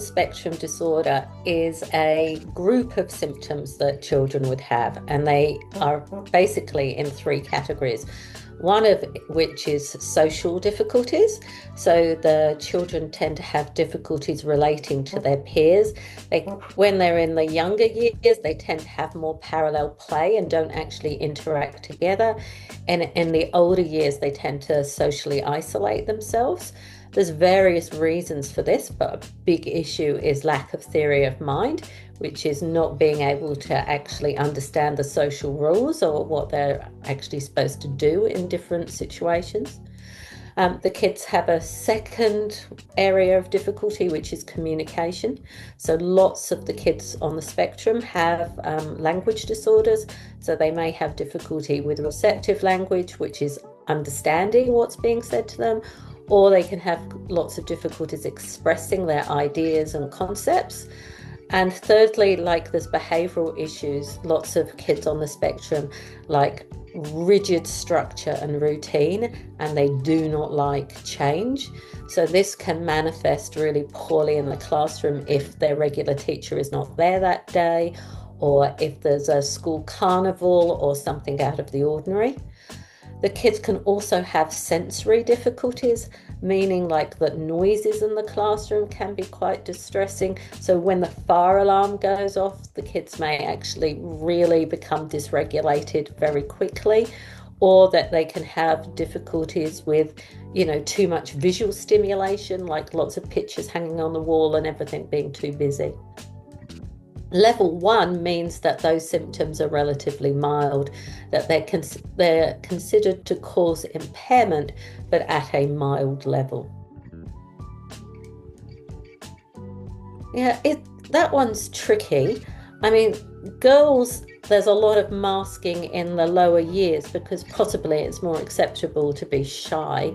spectrum disorder is a group of symptoms that children would have, and they are basically in three categories. One of which is social difficulties. So the children tend to have difficulties relating to their peers. When they're in the younger years, they tend to have more parallel play and don't actually interact together. And in the older years, they tend to socially isolate themselves. There's various reasons for this, but a big issue is lack of theory of mind, which is not being able to actually understand the social rules or what they're actually supposed to do in different situations. The kids have a second area of difficulty, which is communication. So lots of the kids on the spectrum have language disorders. So they may have difficulty with receptive language, which is understanding what's being said to them, or they can have lots of difficulties expressing their ideas and concepts. And thirdly, like there's behavioral issues. Lots of kids on the spectrum like rigid structure and routine, and they do not like change. So this can manifest really poorly in the classroom if their regular teacher is not there that day, or if there's a school carnival or something out of the ordinary. The kids can also have sensory difficulties, meaning like that noises in the classroom can be quite distressing. So when the fire alarm goes off, the kids may actually really become dysregulated very quickly, or that they can have difficulties with, too much visual stimulation, like lots of pictures hanging on the wall and everything being too busy. Level 1 means that those symptoms are relatively mild, that they're considered to cause impairment, but at a mild level. Yeah, that one's tricky. I mean, girls, there's a lot of masking in the lower years because possibly it's more acceptable to be shy.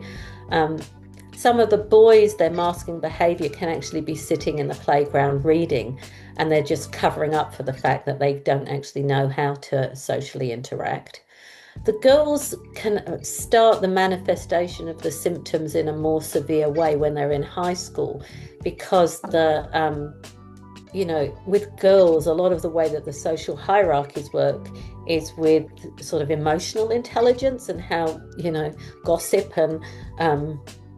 Some of the boys, their masking behavior can actually be sitting in the playground reading, and they're just covering up for the fact that they don't actually know how to socially interact. The girls can start the manifestation of the symptoms in a more severe way when they're in high school, because with girls, a lot of the way that the social hierarchies work is with sort of emotional intelligence and how, gossip and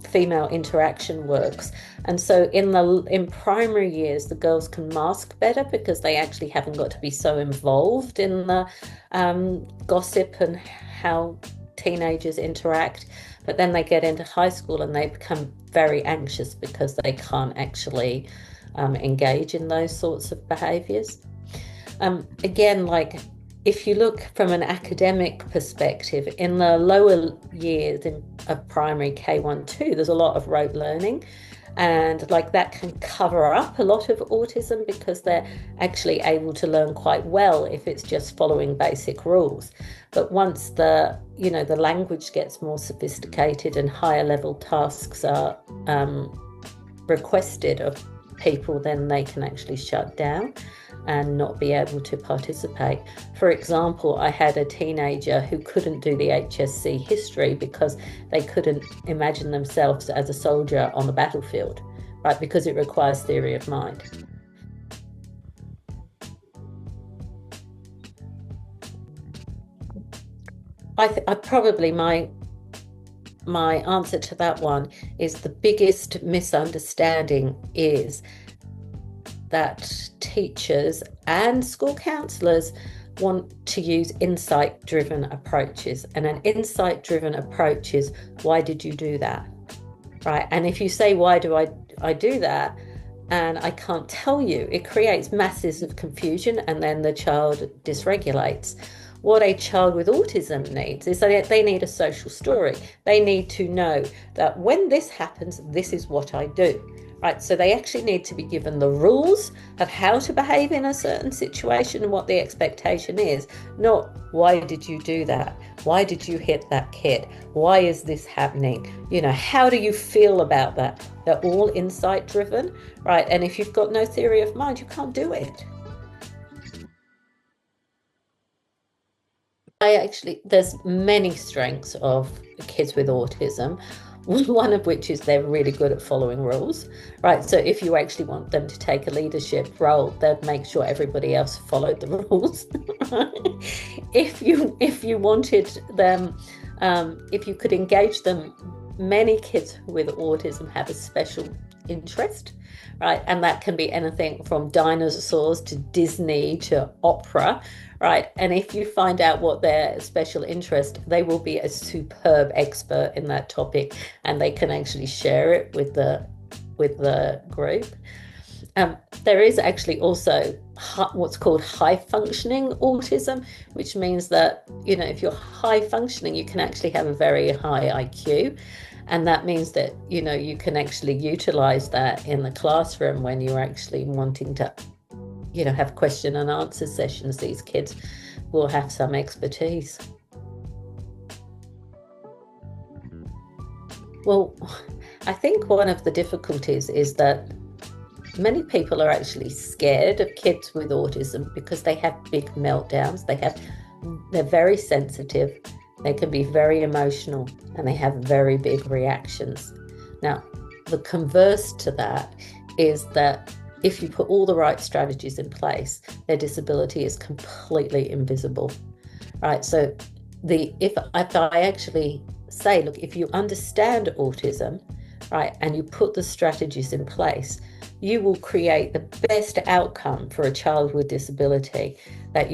female interaction works. And so in primary years, the girls can mask better because they actually haven't got to be so involved in the gossip and how teenagers interact. But then they get into high school and they become very anxious because they can't actually engage in those sorts of behaviors. Again, like if you look from an academic perspective, in the lower years of primary K1, 2, there's a lot of rote learning. And like that can cover up a lot of autism because they're actually able to learn quite well if it's just following basic rules. But once the language gets more sophisticated and higher level tasks are requested of people, then they can actually shut down and not be able to participate. For example, I had a teenager who couldn't do the HSC history because they couldn't imagine themselves as a soldier on the battlefield, right? Because it requires theory of mind. I probably my answer to that one is the biggest misunderstanding is that teachers and school counselors want to use insight-driven approaches. And an insight-driven approach is, why did you do that? Right? And if you say, why do I do that? And I can't tell you, it creates masses of confusion and then the child dysregulates. What a child with autism needs is that they need a social story. They need to know that when this happens, this is what I do. Right, so they actually need to be given the rules of how to behave in a certain situation and what the expectation is, not why did you do that? Why did you hit that kid? Why is this happening? How do you feel about that? They're all insight driven, right? And if you've got no theory of mind, you can't do it. There's many strengths of kids with autism. One of which is they're really good at following rules, right? So if you actually want them to take a leadership role, they'd make sure everybody else followed the rules. If you wanted them, if you could engage them, many kids with autism have a special interest, right? And that can be anything from dinosaurs to Disney to opera, right? And if you find out what their special interest, they will be a superb expert in that topic, and they can actually share it with the group. There is actually also what's called high functioning autism, which means that, if you're high functioning, you can actually have a very high IQ. And that means that, you can actually utilize that in the classroom when you're actually wanting to, have question and answer sessions. These kids will have some expertise. Well, I think one of the difficulties is that many people are actually scared of kids with autism because they have big meltdowns. They're very sensitive, they can be very emotional, and they have very big reactions. Now, the converse to that is that if you put all the right strategies in place, their disability is completely invisible, right? So if I actually say, look, if you understand autism, right, and you put the strategies in place, you will create the best outcome for a child with disability that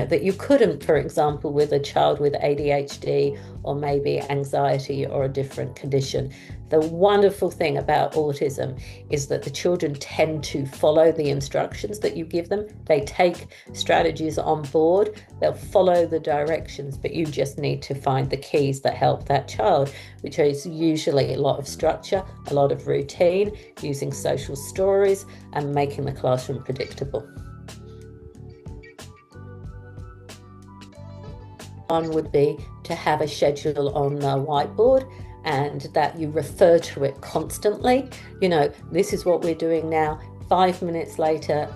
that you couldn't, for example, with a child with ADHD or maybe anxiety or a different condition. The wonderful thing about autism is that the children tend to follow the instructions that you give them. They take strategies on board, they'll follow the directions, but you just need to find the keys that help that child, which is usually a lot of structure, a lot of routine, using social stories, and making the classroom predictable. One would be to have a schedule on the whiteboard and that you refer to it constantly. This is what we're doing now. 5 minutes later,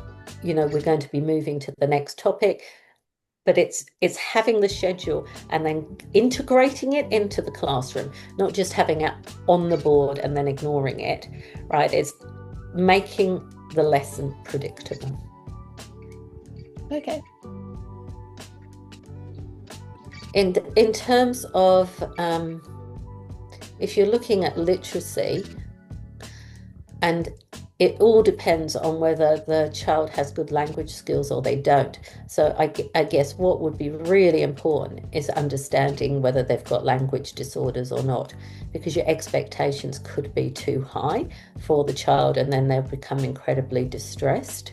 we're going to be moving to the next topic. But it's having the schedule and then integrating it into the classroom, not just having it on the board and then ignoring it, right? It's making the lesson predictable. Okay. In terms of, if you're looking at literacy, and it all depends on whether the child has good language skills or they don't. So I guess what would be really important is understanding whether they've got language disorders or not, because your expectations could be too high for the child and then they'll become incredibly distressed.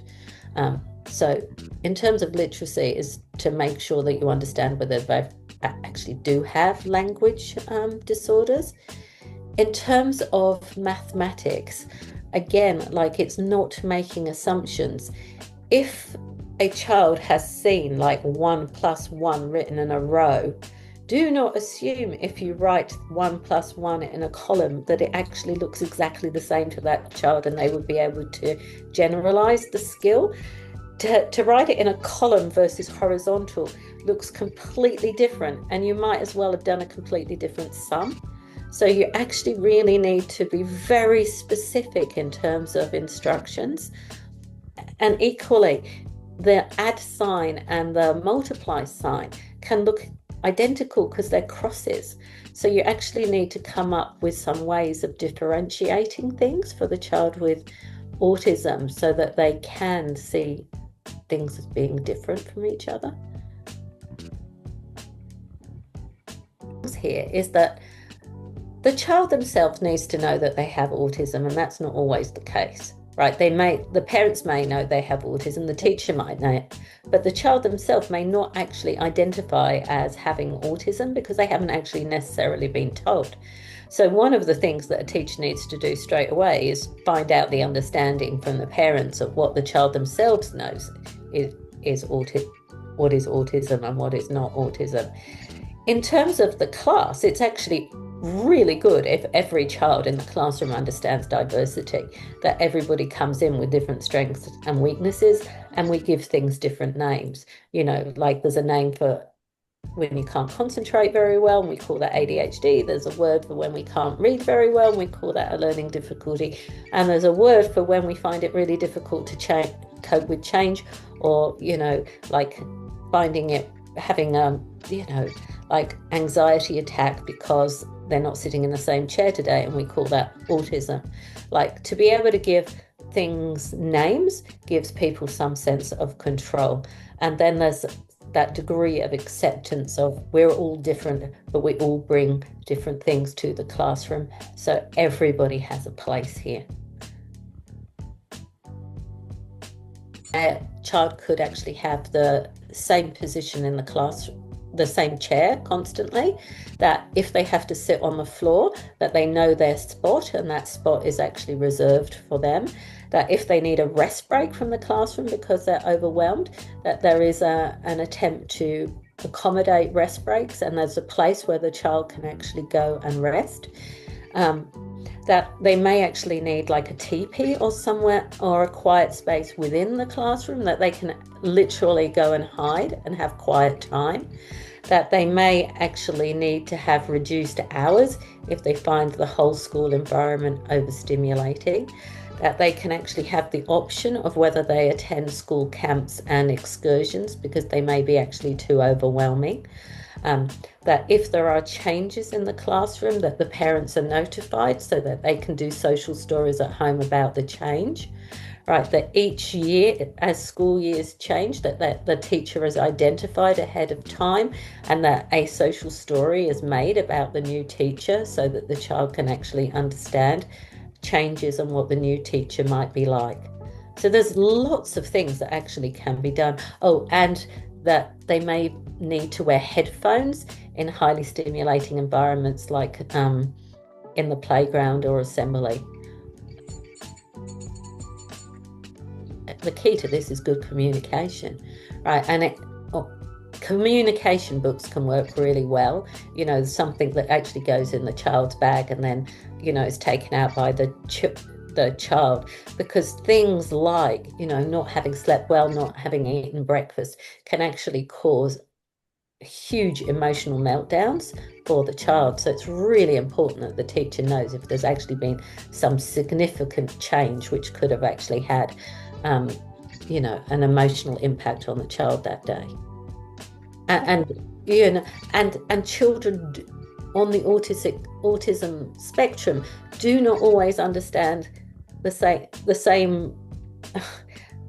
So in terms of literacy is to make sure that you understand whether they actually do have language disorders. In terms of mathematics, again, it's not making assumptions. If a child has seen 1 + 1 written in a row, do not assume if you write 1 + 1 in a column that it actually looks exactly the same to that child and they would be able to generalize the skill. To write it in a column versus horizontal looks completely different, and you might as well have done a completely different sum. So you actually really need to be very specific in terms of instructions. And equally, the add sign and the multiply sign can look identical because they're crosses. So you actually need to come up with some ways of differentiating things for the child with autism so that they can see things as being different from each other. Here is that the child themselves needs to know that they have autism, and that's not always the case, right? The parents may know they have autism, the teacher might know it, but the child themselves may not actually identify as having autism because they haven't actually necessarily been told. So one of the things that a teacher needs to do straight away is find out the understanding from the parents of what the child themselves knows is what is autism and what is not autism. In terms of the class, it's actually really good if every child in the classroom understands diversity, that everybody comes in with different strengths and weaknesses, and we give things different names. There's a name for when you can't concentrate very well, and we call that ADHD. There's a word for when we can't read very well, and we call that a learning difficulty. And there's a word for when we find it really difficult to cope with change, or, like finding it, having, like anxiety attack because they're not sitting in the same chair today, and we call that autism. Like, to be able to give things names gives people some sense of control. And then there's that degree of acceptance of we're all different, but we all bring different things to the classroom. So everybody has a place here. A child could actually have the same position in the class, the same chair constantly, that if they have to sit on the floor, that they know their spot and that spot is actually reserved for them. That if they need a rest break from the classroom because they're overwhelmed, that there is an attempt to accommodate rest breaks, and there's a place where the child can actually go and rest. That they may actually need like a teepee or somewhere, or a quiet space within the classroom that they can literally go and hide and have quiet time. That they may actually need to have reduced hours if they find the whole school environment overstimulating. That they can actually have the option of whether they attend school camps and excursions because they may be actually too overwhelming. That if there are changes in the classroom, that the parents are notified so that they can do social stories at home about the change. Right, that each year, as school years change, that the teacher is identified ahead of time, and that a social story is made about the new teacher so that the child can actually understand changes and what the new teacher might be like. So there's lots of things that actually can be done. Oh, and that they may need to wear headphones in highly stimulating environments like in the playground or assembly. The key to this is good communication, right? And communication books can work really well. Something that actually goes in the child's bag and then, is taken out by the child, because things like, not having slept well, not having eaten breakfast can actually cause huge emotional meltdowns for the child. So it's really important that the teacher knows if there's actually been some significant change which could have actually had an emotional impact on the child that day. And children on the autism spectrum do not always understand the same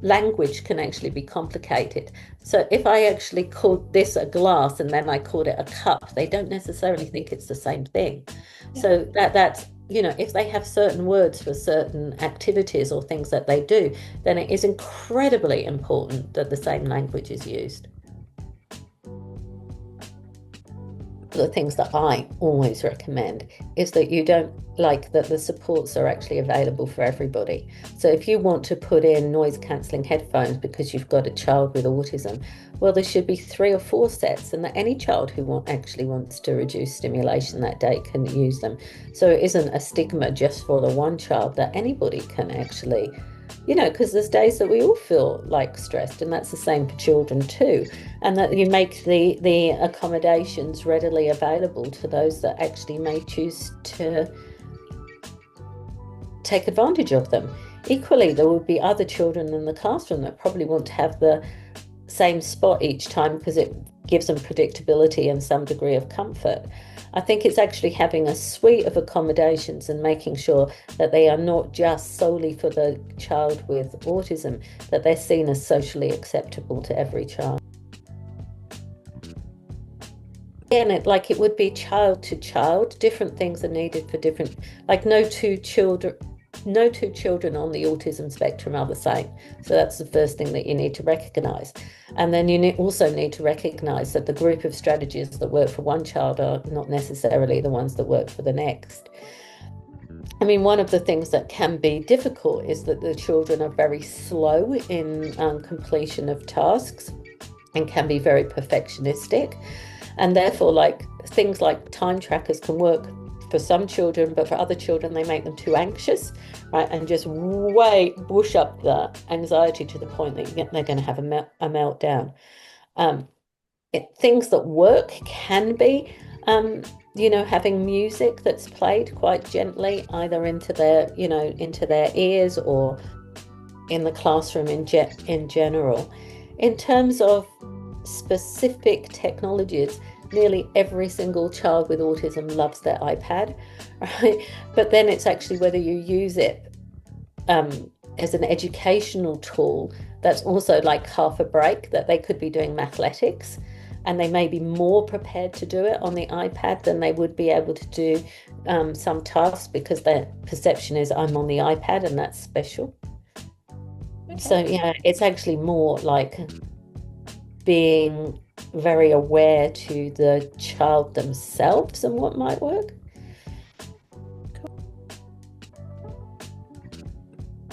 language can actually be complicated. So if I actually called this a glass and then I called it a cup, they don't necessarily think it's the same thing. Yeah. So that's if they have certain words for certain activities or things that they do, then it is incredibly important that the same language is used. The things that I always recommend is that you don't like that the supports are actually available for everybody. So if you want to put in noise cancelling headphones because you've got a child with autism, well, there should be 3 or 4 sets, and that any child who actually wants to reduce stimulation that day can use them. So it isn't a stigma just for the one child, that anybody can actually, because there's days that we all feel like stressed, and that's the same for children too. And that you make the accommodations readily available to those that actually may choose to take advantage of them. Equally, there will be other children in the classroom that probably want to have the same spot each time because it gives them predictability and some degree of comfort. I think it's actually having a suite of accommodations and making sure that they are not just solely for the child with autism, that they're seen as socially acceptable to every child. Again, it would be child to child. Different things are needed for different, like no two children on the autism spectrum are the same. So that's the first thing that you need to recognize. And then you also need to recognize that the group of strategies that work for one child are not necessarily the ones that work for the next. I mean, one of the things that can be difficult is that the children are very slow in completion of tasks and can be very perfectionistic. And therefore, things like time trackers can work for some children, but for other children, they make them too anxious, right? And just push up the anxiety to the point that they're going to have a meltdown. things that work can be, um, having music that's played quite gently, either into their ears or in the classroom in general. In terms of specific technologies, nearly every single child with autism loves their iPad, right? But then it's actually whether you use it as an educational tool that's also like half a break, that they could be doing mathletics and they may be more prepared to do it on the iPad than they would be able to do some tasks, because their perception is I'm on the iPad and that's special. So Okay. yeah, it's actually more like being very aware to the child themselves and what might work.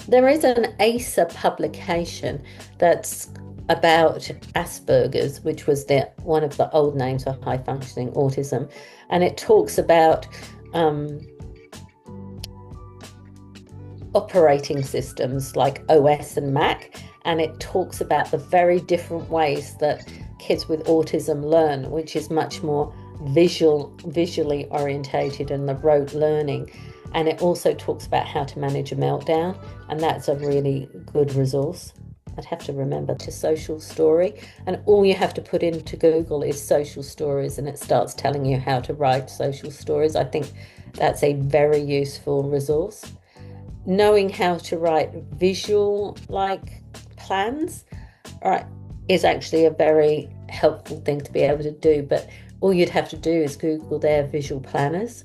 There is an ACER publication that's about Asperger's, which was one of the old names for high functioning autism, and it talks about um, operating systems like OS and Mac, and it talks about the very different ways that kids with autism learn, which is much more visually orientated and the rote learning. And it also talks about how to manage a meltdown, and that's a really good resource. I'd have to remember to social story, and all you have to put into Google is social stories, and it starts telling you how to write social stories. I think that's a very useful resource. Knowing how to write visual like plans, right, is actually a very helpful thing to be able to do. But all you'd have to do is Google their visual planners.